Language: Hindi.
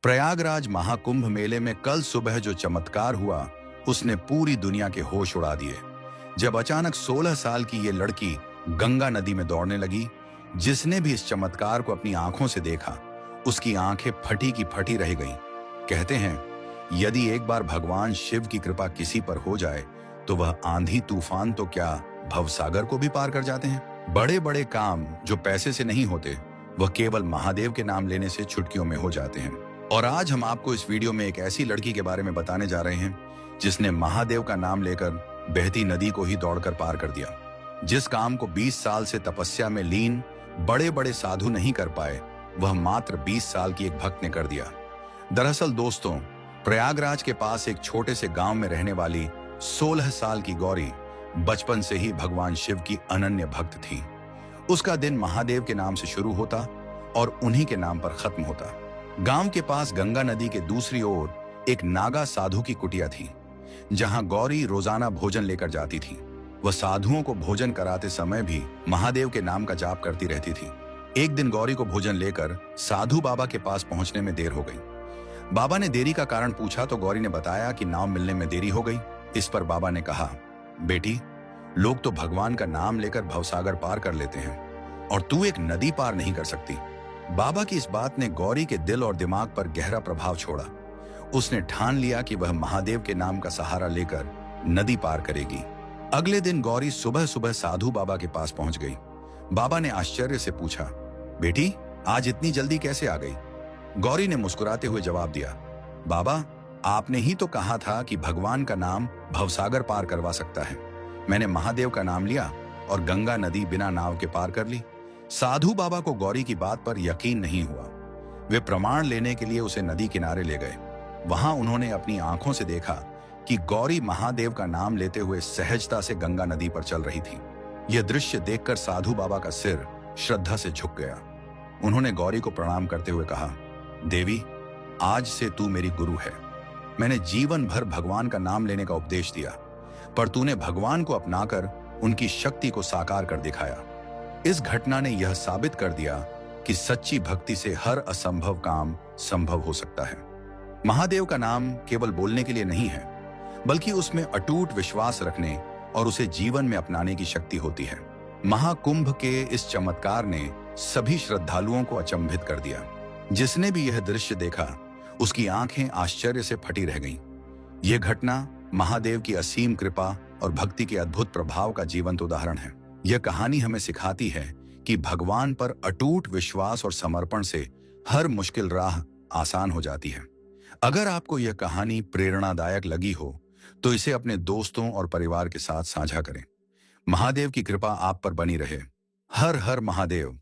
प्रयागराज महाकुंभ मेले में कल सुबह जो चमत्कार हुआ उसने पूरी दुनिया के होश उड़ा दिए। जब अचानक 16 साल की ये लड़की गंगा नदी में दौड़ने लगी, जिसने भी इस चमत्कार को अपनी आंखों से देखा उसकी आंखें फटी की फटी रह गईं। कहते हैं, यदि एक बार भगवान शिव की कृपा किसी पर हो जाए तो वह आंधी तूफान तो क्या भवसागर को भी पार कर जाते हैं। बड़े बड़े काम जो पैसे से नहीं होते वह केवल महादेव के नाम लेने से चुटकियों में हो जाते हैं। और आज हम आपको इस वीडियो में एक ऐसी लड़की के बारे में बताने जा रहे हैं जिसने महादेव का नाम लेकर बहती नदी को ही दौड़कर पार कर दिया। जिस काम को 20 साल से तपस्या में लीन बड़े बड़े साधु नहीं कर पाए, वह मात्र 20 साल की एक भक्त ने कर दिया। दरअसल दोस्तों, प्रयागराज के पास एक छोटे से गांव में रहने वाली 16 साल की गौरी बचपन से ही भगवान शिव की अनन्य भक्त थी। उसका दिन महादेव के नाम से शुरू होता और उन्हीं के नाम पर खत्म होता। गांव के पास गंगा नदी के दूसरी ओर एक नागा साधु की कुटिया थी, जहां गौरी रोजाना भोजन लेकर जाती थी। वह साधुओं को भोजन कराते समय भी महादेव के नाम का जाप करती रहती थी। एक दिन गौरी को भोजन लेकर साधु बाबा के पास पहुंचने में देर हो गई। बाबा ने देरी का कारण पूछा तो गौरी ने बताया कि नाव मिलने में देरी हो गई। इस पर बाबा ने कहा, बेटी, लोग तो भगवान का नाम लेकर भवसागर पार कर लेते हैं और तू एक नदी पार नहीं कर सकती। बाबा की इस बात ने गौरी के दिल और दिमाग पर गहरा प्रभाव छोड़ा। उसने ठान लिया कि वह महादेव के नाम का सहारा लेकर नदी पार करेगी। अगले दिन गौरी सुबह सुबह साधु बाबा के पास पहुंच गई। बाबा ने आश्चर्य से पूछा, बेटी, आज इतनी जल्दी कैसे आ गई? गौरी ने मुस्कुराते हुए जवाब दिया, बाबा, आपने ही तो कहा था कि भगवान का नाम भवसागर पार करवा सकता है। मैंने महादेव का नाम लिया और गंगा नदी बिना नाव के पार कर ली। साधु बाबा को गौरी की बात पर यकीन नहीं हुआ। वे प्रमाण लेने के लिए उसे नदी किनारे ले गए। वहां उन्होंने अपनी आंखों से देखा कि गौरी महादेव का नाम लेते हुए सहजता से गंगा नदी पर चल रही थी। यह दृश्य देखकर साधु बाबा का सिर श्रद्धा से झुक गया। उन्होंने गौरी को प्रणाम करते हुए कहा, देवी, आज से तू मेरी गुरु है। मैंने जीवन भर भगवान का नाम लेने का उपदेश दिया, पर तूने भगवान को अपनाकर उनकी शक्ति को साकार कर दिखाया। इस घटना ने यह साबित कर दिया कि सच्ची भक्ति से हर असंभव काम संभव हो सकता है। महादेव का नाम केवल बोलने के लिए नहीं है, बल्कि उसमें अटूट विश्वास रखने और उसे जीवन में अपनाने की शक्ति होती है। महाकुंभ के इस चमत्कार ने सभी श्रद्धालुओं को अचंभित कर दिया। जिसने भी यह दृश्य देखा उसकी आंखें आश्चर्य से फटी रह गईं। यह घटना महादेव की असीम कृपा और भक्ति के अद्भुत प्रभाव का जीवंत उदाहरण है। यह कहानी हमें सिखाती है कि भगवान पर अटूट विश्वास और समर्पण से हर मुश्किल राह आसान हो जाती है। अगर आपको यह कहानी प्रेरणादायक लगी हो तो इसे अपने दोस्तों और परिवार के साथ साझा करें। महादेव की कृपा आप पर बनी रहे। हर हर महादेव।